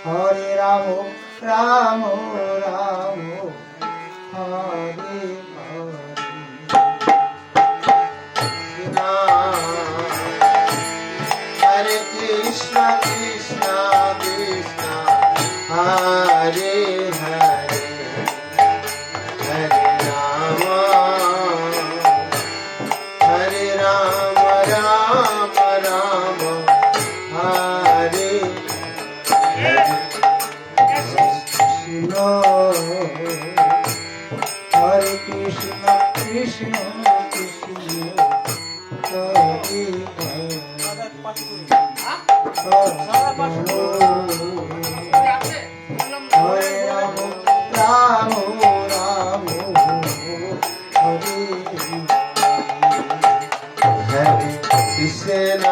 Hare Ram Ram Ram Hare Hare Krishna Krishna Krishna Hare Hare Hare Ram Ram Ram Hare Krishna Hare Krishna Krishna Krishna Hare Hare Ram Ram Ram Hare Hare Krishna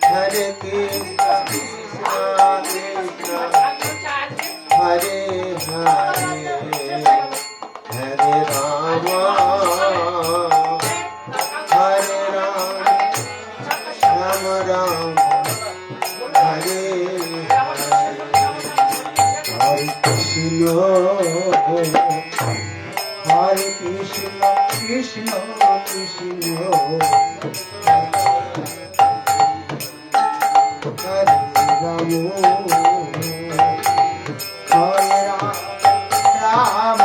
Hare Krishna Krishna Krishna Hare Hare Hare Ram Ram Ram Hare Hare Krishna Hare Krishna Krishna Krishna Hare Ram Hare Ram Ram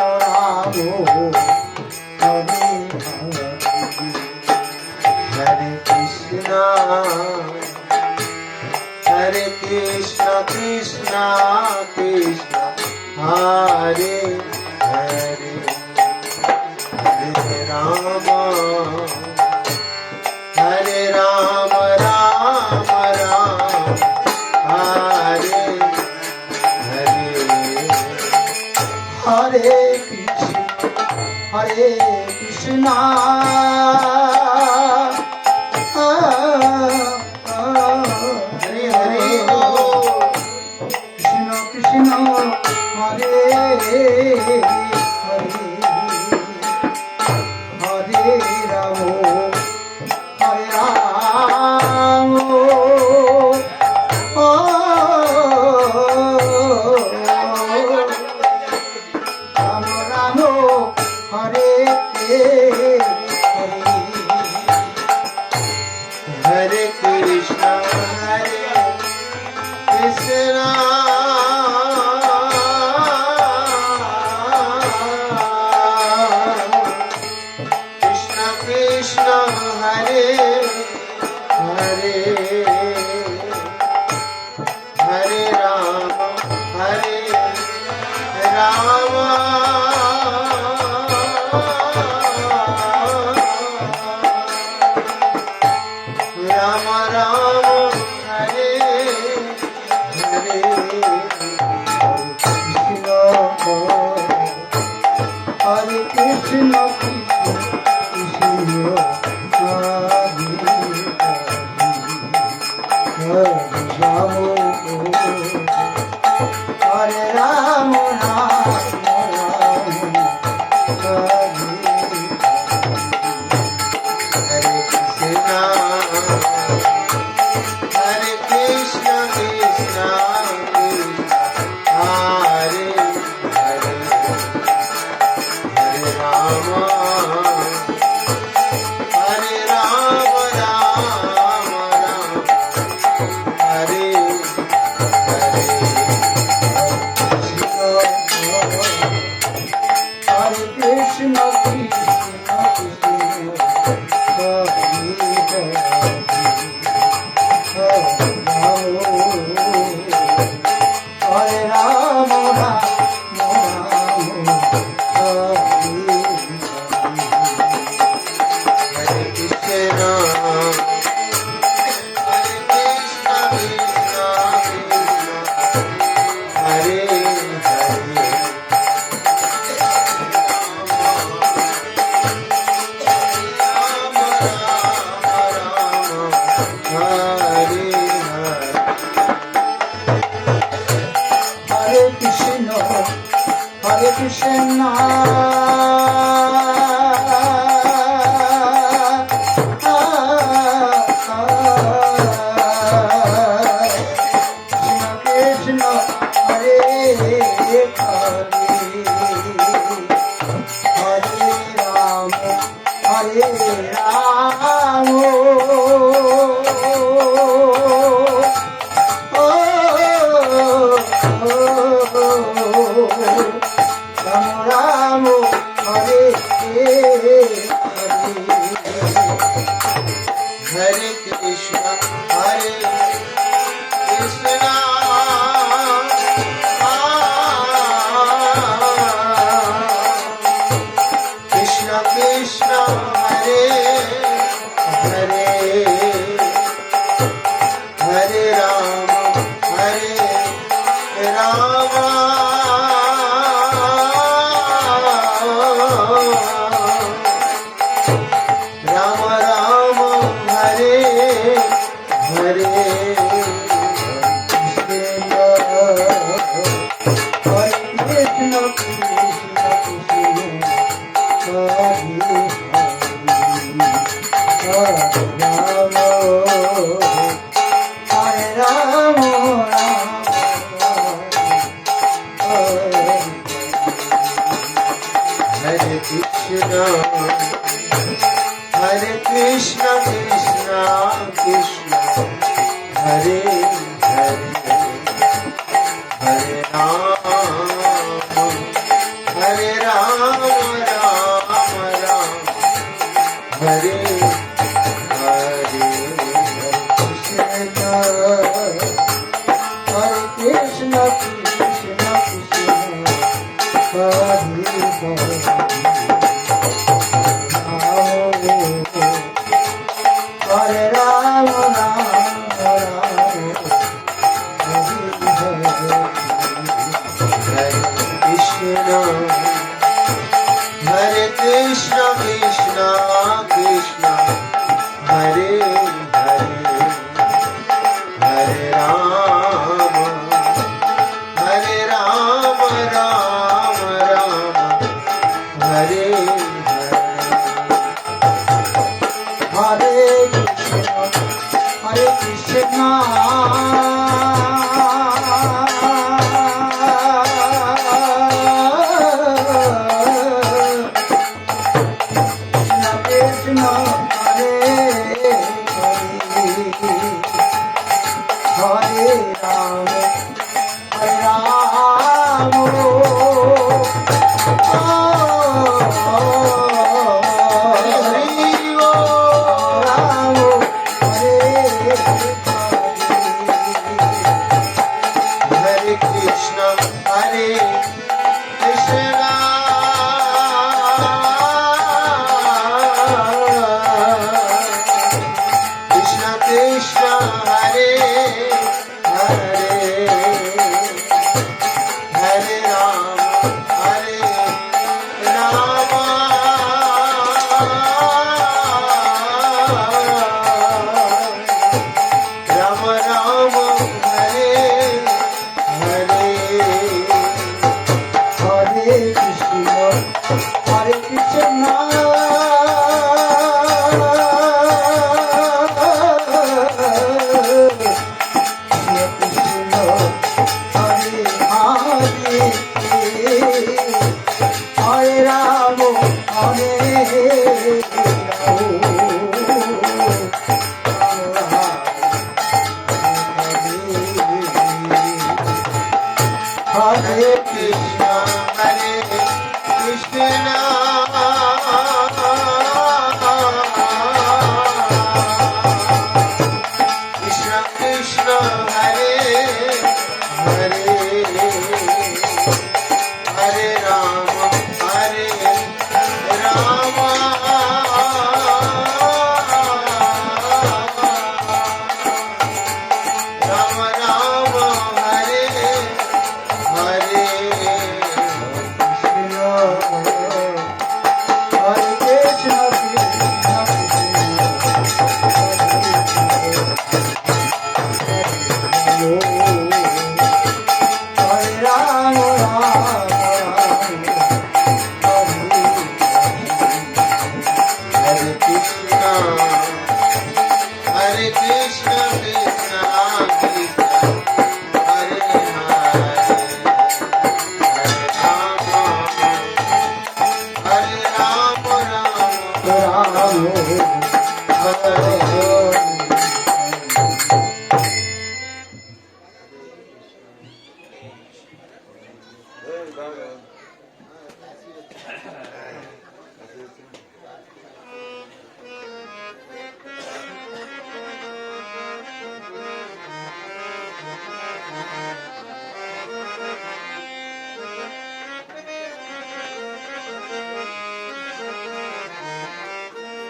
Hare Hare Krishna Hare Krishna Krishna Krishna Hare Hare Hare Ram Ram Ram Hare Hare Hare Krishna Hare Hare Krishna Krishna Hare Hare Hare Ram Hare Ram O Ram Ram Hare Hare Krishna Hare Krishna Krishna Krishna Hare Hare Hare Ram Ram Ram Hare Hare Krishna Hare Krishna Krishna Hare Ram Hare Krishna Hare Krishna Krishna Krishna Hare Hare Hare Ram Ram Hare Hare Hare Krishna Hare Ram Ram Hare Krishna Hare Krishna Krishna Krishna Hare Hare Hare Krishna Hare Krishna Krishna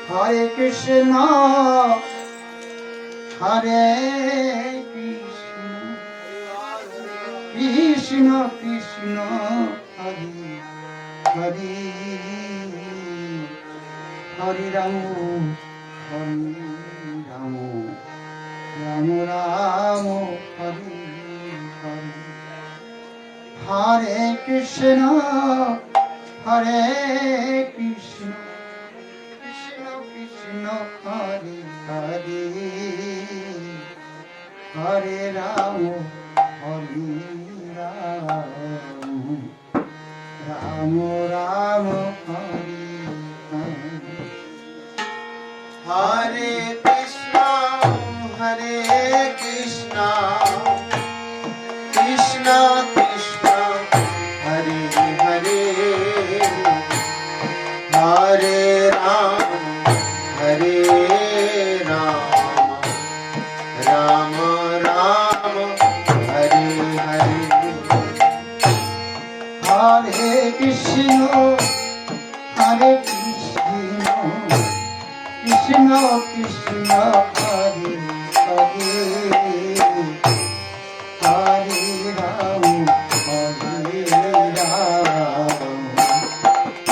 Hare Krishna Hare Krishna Krishna Hare Hare Hare Ram Ram Ram Hare Hare Hare Krishna Hare Krishna Krishna Krishna Hare Hare Hare Ram Ram Ram Hare Hare Hare Krishna Hare Krishna Krishna Krishna Hare Hare Hare Ram Ram Ram Hare Hare Hare Krishna Hare Krishna Krishna Krishna Hare Hare Hare Ram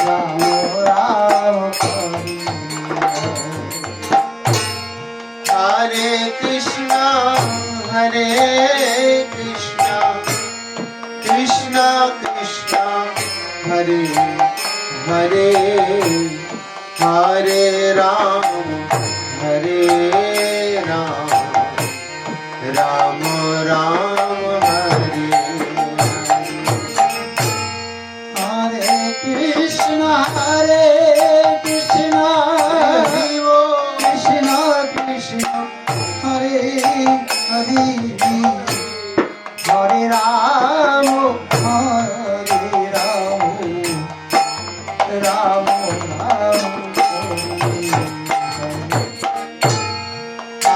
Ram Ram Hare Hare Krishna Hare Krishna Krishna Krishna Hare Hare Hare Ram Ram Ram Hare Hare Krishna Krishna Krishna Hare Hare Hare Ram Ram Ram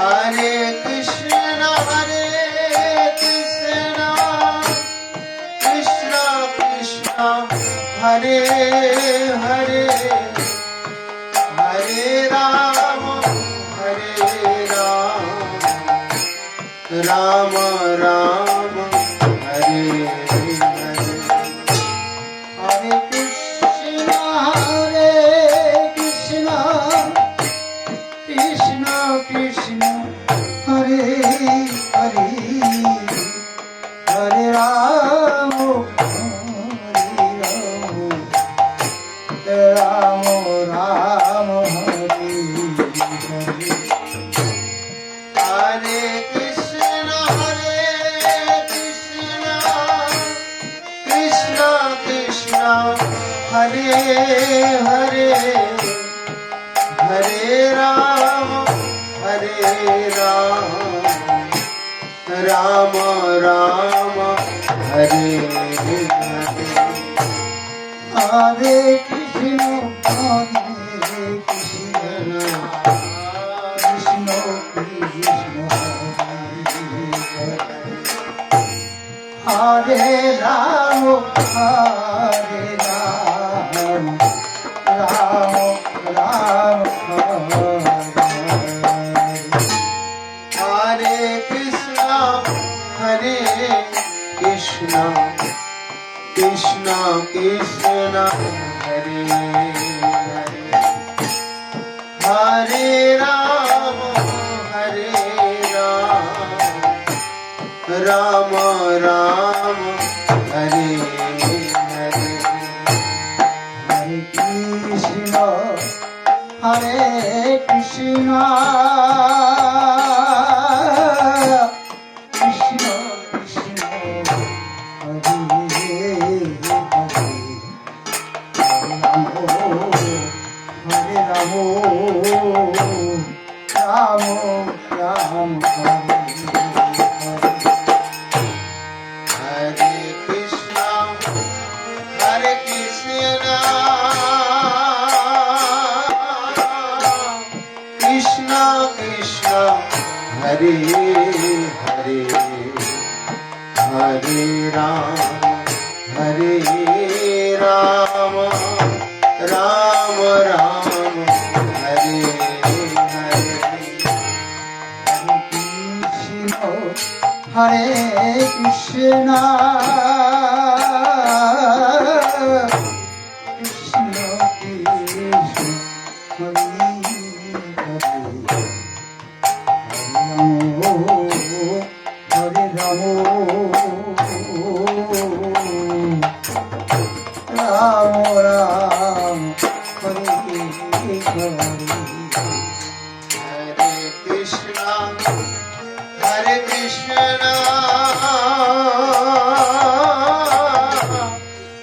Hare Krishna Krishna Krishna Hare Hare Hare Ram Ram Ram Hare Hare Hare Krishna Krishna Krishna Hare Hare Hare Ram Ram Ram Hare Hare Hare Krishna Krishna Krishna Hare Hare Hare Ram Ram Ram Hare Hare Hare Krishna Krishna Krishna Hare Ram Ram Ram Hare Krishna Krishna Krishna Krishna Hare Hare Ram Ram Ram Hare Hare Hare Krishna Hare Krishna Krishna Krishna Hare Hare Ram Ram Ram Hare Hare Krishna Krishna Krishna Hare Hare Hare Ram Hare Ram Ram Ram Hare Hare Hare Krishna Krishna Krishna Hare Ram Ram Ram Hare Hare Hare Krishna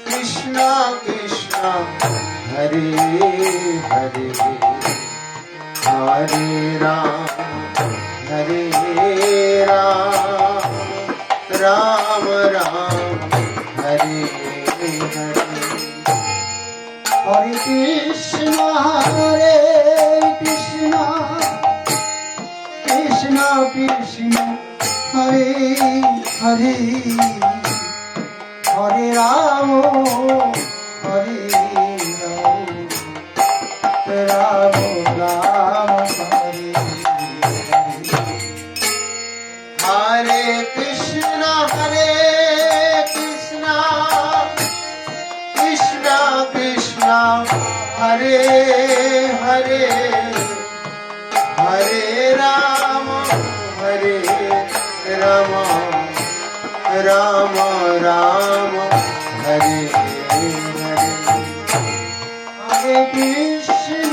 Krishna Krishna Hare Hare Hare Ram Ram Ram Hare Hare Hare Krishna Krishna Krishna Hare Hare Hare Ram Ram Ram Hare Hare Krishna Krishna Krishna Hare Hare Hare Ram Ram Ram Hare Hare Hare Krishna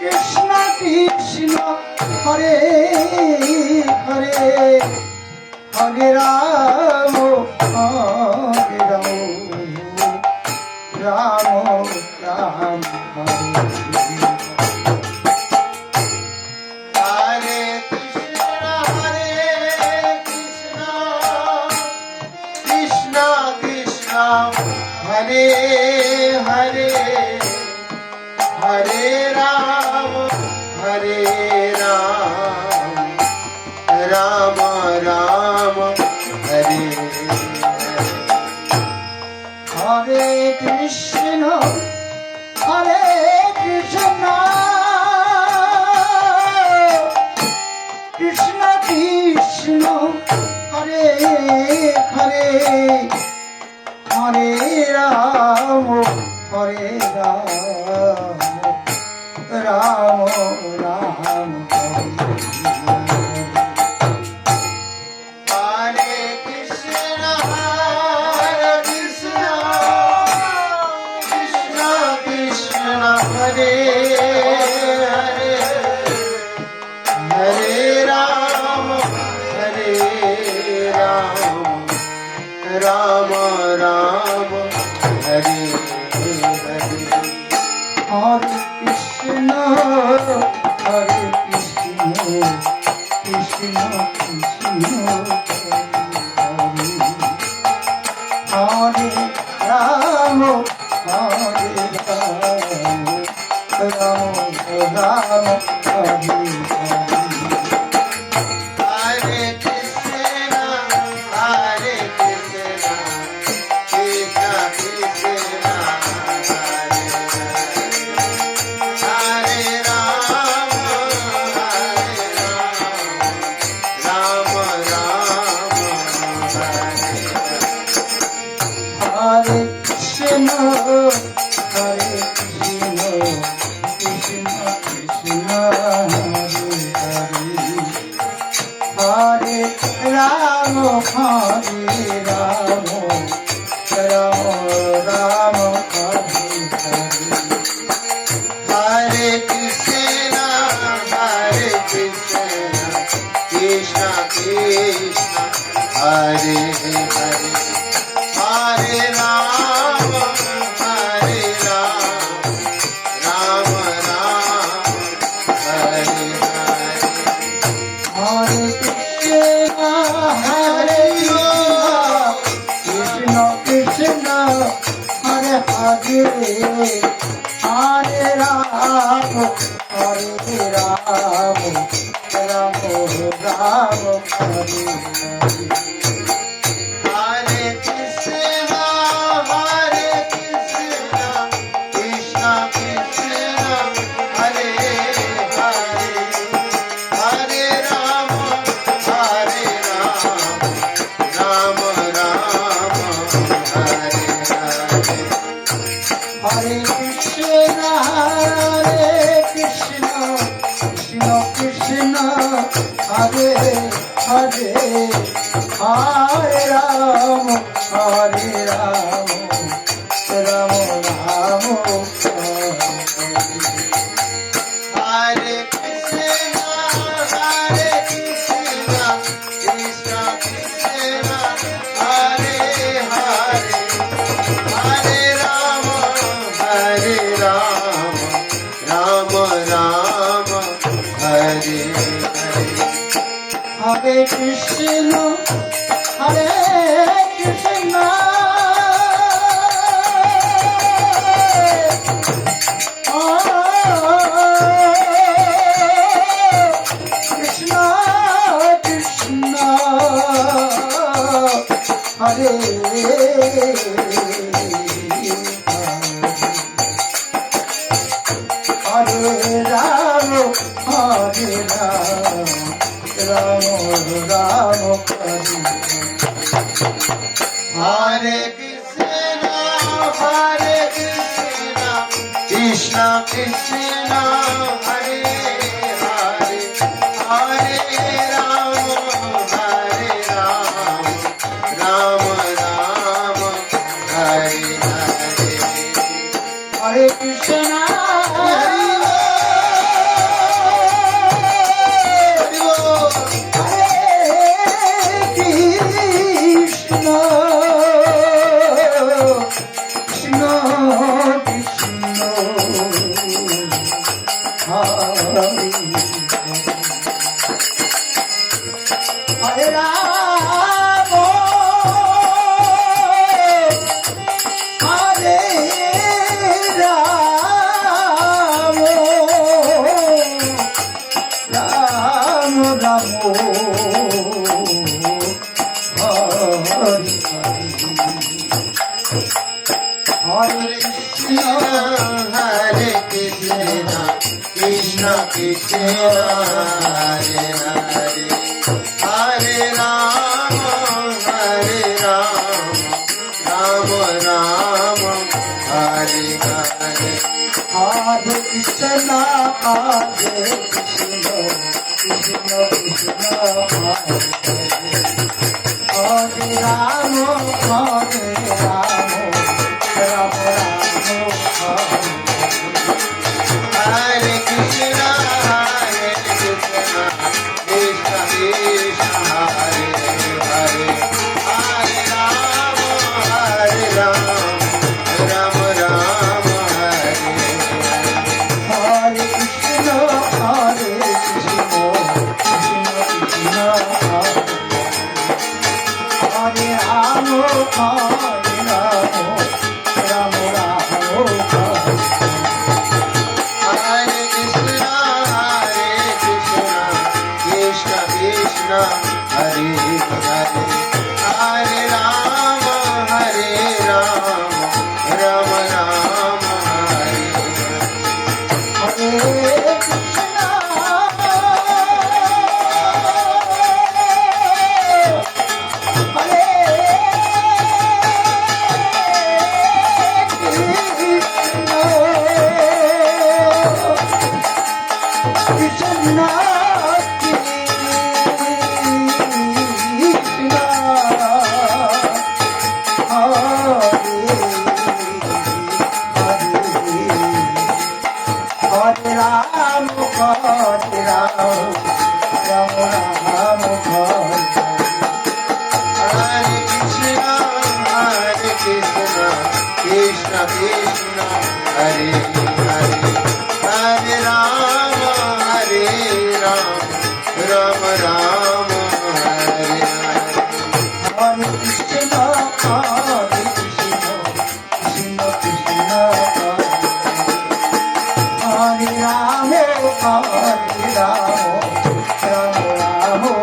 Krishna Krishna Hare Hare Hare Ram Ram Ram Hare Hare Krishna Krishna Krishna Hare Hare Hare Ram Ram Ram Hare Hare Krishna Krishna Krishna Hare Hare Hare Ram Ram Ram Hare Krishna Krishna Krishna Hare Hare Hare Ram Ram Ram Hare Hare Hare Krishna Krishna Krishna Hare Ram Ram Ram Hare Hare Hare Krishna Krishna Krishna Hare Ram Ram Ram Hare Hare Krishna Krishna Krishna Hare Ram Ram Ram Hare Hare Hare Krishna Krishna Krishna Hare Hare Hare Ram Ram Ram Hare Hare Hare Krishna Krishna Hare Hare Hare Ram Hare Ram, Ram Ram, Hare Hare. Hare Krishna, Krishna Krishna, Hare Hare, Hare Rama, Rama Rama, Hare Hare. Hare Krishna, Krishna Krishna, Hare Hare, Hare Ram, Ram Ram, Hare Krishna, Krishna Krishna, Hare Hare, Hare Rama, Rama Rama, Hare Hare. Hare Krishna, Krishna Krishna, Hare Hare Ram, Ram Ram, Hare Krishna, Krishna Krishna, Hare Hare, Hare Rama, Rama Rama, Hare Hare. Hare Krishna, Hare Ram, Hare Ram, Ram Ram, Hare Hare, Hare Krishna, Krishna Krishna, Hare Hare, Hare Rama, Rama Rama, Hare Hare. Hare Krishna, Krishna Krishna, Hare Ram, Ram Ram, Hare Krishna, Krishna Krishna, Hare Hare, Hare Rama, Rama Rama, Hare Hare. Hare Krishna, Krishna Krishna, Hare Ram, Ram Ram, Hare Krishna, Krishna Krishna, Hare Hare, Hare Rama, Rama Rama, Hare Hare. Hare Krishna, Krishna Hare Ram, Ram Ram, Hare Krishna, Krishna Krishna, Hare Hare, Hare Rama, Hare Rama, Rama Rama,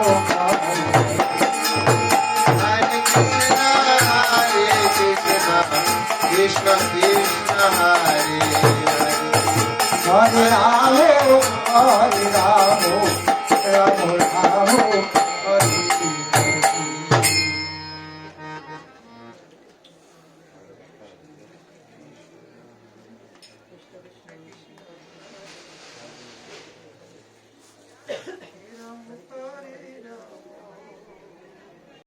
Hare Hare Krishna, Krishna Krishna